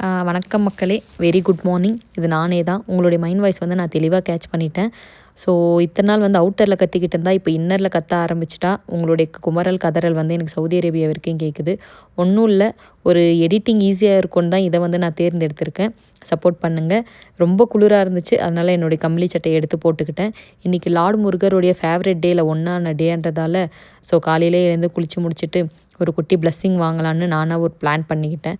வணக்கம் மக்களே, very good morning. இது நானே தான். உங்களுடைய மைண்ட் வாய்ஸ் வந்து நான் தெளிவாக கேட்ச் பண்ணிட்டேன். ஸோ இத்தனை நாள் வந்து அவுட்டரில் கத்திக்கிட்டு இருந்தால் இப்போ இன்னரில் கத்த ஆரம்பிச்சிட்டா உங்களுடைய குமரல் கதறல் வந்து எனக்கு சவுதி அரேபியா வரைக்கும் கேட்குது. ஒன்றும் இல்லை, ஒரு எடிட்டிங் ஈஸியாக இருக்கும்னு தான் இதை வந்து நான் தேர்ந்தெடுத்திருக்கேன். சப்போர்ட் பண்ணுங்கள். ரொம்ப குளிராக இருந்துச்சு, அதனால் என்னுடைய கம்பளி சட்டையை எடுத்து போட்டுக்கிட்டேன். இன்றைக்கி லார்ட் முருகருடைய ஃபேவரட் டேயில் ஒன்றான டேன்றதால ஸோ காலையிலே எழுந்து குளித்து முடிச்சுட்டு ஒரு குட்டி பிளஸ்ஸிங் வாங்கலான்னு நானாக ஒரு பிளான் பண்ணிக்கிட்டேன்.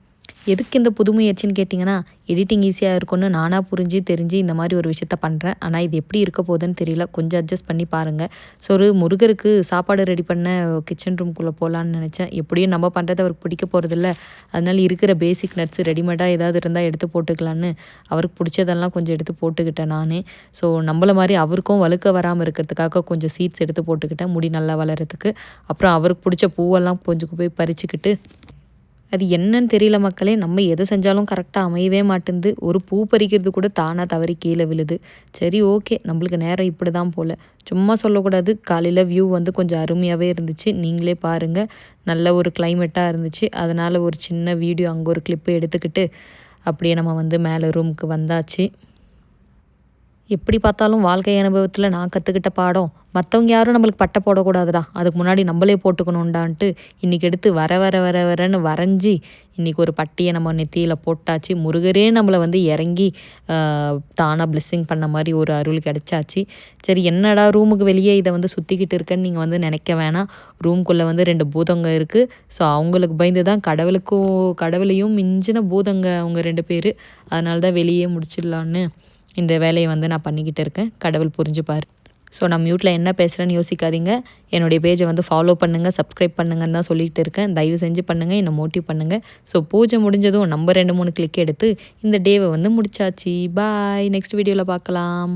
எதுக்கு இந்த புது முயற்சின்னு கேட்டிங்கன்னா, எடிட்டிங் ஈஸியாக இருக்கும்னு நானாக புரிஞ்சு தெரிஞ்சு இந்த மாதிரி ஒரு விஷயத்த பண்ணுறேன். ஆனால் இது எப்படி இருக்க போகுதுன்னு தெரியல. கொஞ்சம் அட்ஜஸ்ட் பண்ணி பாருங்கள். ஸோ ஒரு முருகருக்கு சாப்பாடு ரெடி பண்ண கிச்சன் ரூம்குள்ளே போகலான்னு நினச்சேன். எப்படியும் நம்ம பண்ணுறது அவருக்கு பிடிக்க போகிறதில்ல. அதனால் இருக்கிற பேசிக் நட்ஸ் ரெடிமேடாக ஏதாவது இருந்தால் எடுத்து போட்டுக்கலான்னு அவருக்கு பிடிச்சதெல்லாம் கொஞ்சம் எடுத்து போட்டுக்கிட்டேன் நானே. ஸோ நம்மள மாதிரி அவருக்கும் வழுக்க வராமல் இருக்கிறதுக்காக கொஞ்சம் சீட்ஸ் எடுத்து போட்டுக்கிட்டேன், முடி நல்லா வளர்கிறதுக்கு. அப்புறம் அவருக்கு பிடிச்ச பூவெல்லாம் கொஞ்சம் போய் பறிச்சுக்கிட்டு, அது என்னன்னு தெரியல மக்களே, நம்ம எது செஞ்சாலும் கரெக்டாக அமையவே மாட்டேங்குது. ஒரு பூ பறிக்கிறது கூட தானாக தவறி கீழே விழுது. சரி, ஓகே, நம்மளுக்கு நேரம் இப்படி தான் போல். சும்மா சொல்லக்கூடாது. காலையில் வியூ வந்து கொஞ்சம் அருமையாகவே இருந்துச்சு. நீங்களே பாருங்கள், நல்ல ஒரு கிளைமேட்டாக இருந்துச்சு. அதனால் ஒரு சின்ன வீடியோ அங்கே ஒரு கிளிப்பு எடுத்துக்கிட்டு அப்படியே நம்ம வந்து மேலே ரூமுக்கு வந்தாச்சு. எப்படி பார்த்தாலும் வாழ்க்கை அனுபவத்தில் நான் கற்றுக்கிட்ட பாடம், மற்றவங்க யாரும் நம்மளுக்கு பட்டை போடக்கூடாதுடா, அதுக்கு முன்னாடி நம்மளே போட்டுக்கணுண்டான்ட்டு இன்றைக்கி எடுத்து வரன்னு வரைஞ்சி இன்றைக்கி ஒரு பட்டியை நம்ம நெத்தியில் போட்டாச்சு. முருகரே நம்மளை வந்து இறங்கி தானாக பிளெஸ்ஸிங் பண்ண மாதிரி ஒரு அருள் கிடச்சாச்சு. சரி, என்னடா ரூமுக்கு வெளியே இதை வந்து சுற்றிக்கிட்டு இருக்கேன்னு நீங்கள் வந்து நினைக்க வேணாம். ரூம்குள்ளே வந்து 2 பூதங்க இருக்குது. ஸோ அவங்களுக்கு பயந்து தான் கடவுளையும் மிஞ்சின பூதங்க அவங்க 2 பேர். அதனால தான் வெளியே முடிச்சிடலான்னு இந்த வேலையை வந்து நான் பண்ணிக்கிட்டு இருக்கேன். கடவுள் புரிஞ்சுப்பார். ஸோ நான் மியூட்டில் என்ன பேசுகிறேன்னு யோசிக்காதீங்க. என்னுடைய பேஜை வந்து ஃபாலோ பண்ணுங்கள், சப்ஸ்கிரைப் பண்ணுங்கன்னு தான் சொல்லிகிட்டு இருக்கேன். தயவு செஞ்சு பண்ணுங்கள், என்னை மோட்டிவ் பண்ணுங்கள். ஸோ பூஜை முடிஞ்சதும் நம்ம 2-3 கிளிக் எடுத்து இந்த டேவை வந்து முடிச்சாச்சு. பாய், நெக்ஸ்ட் வீடியோவில் பார்க்கலாம்.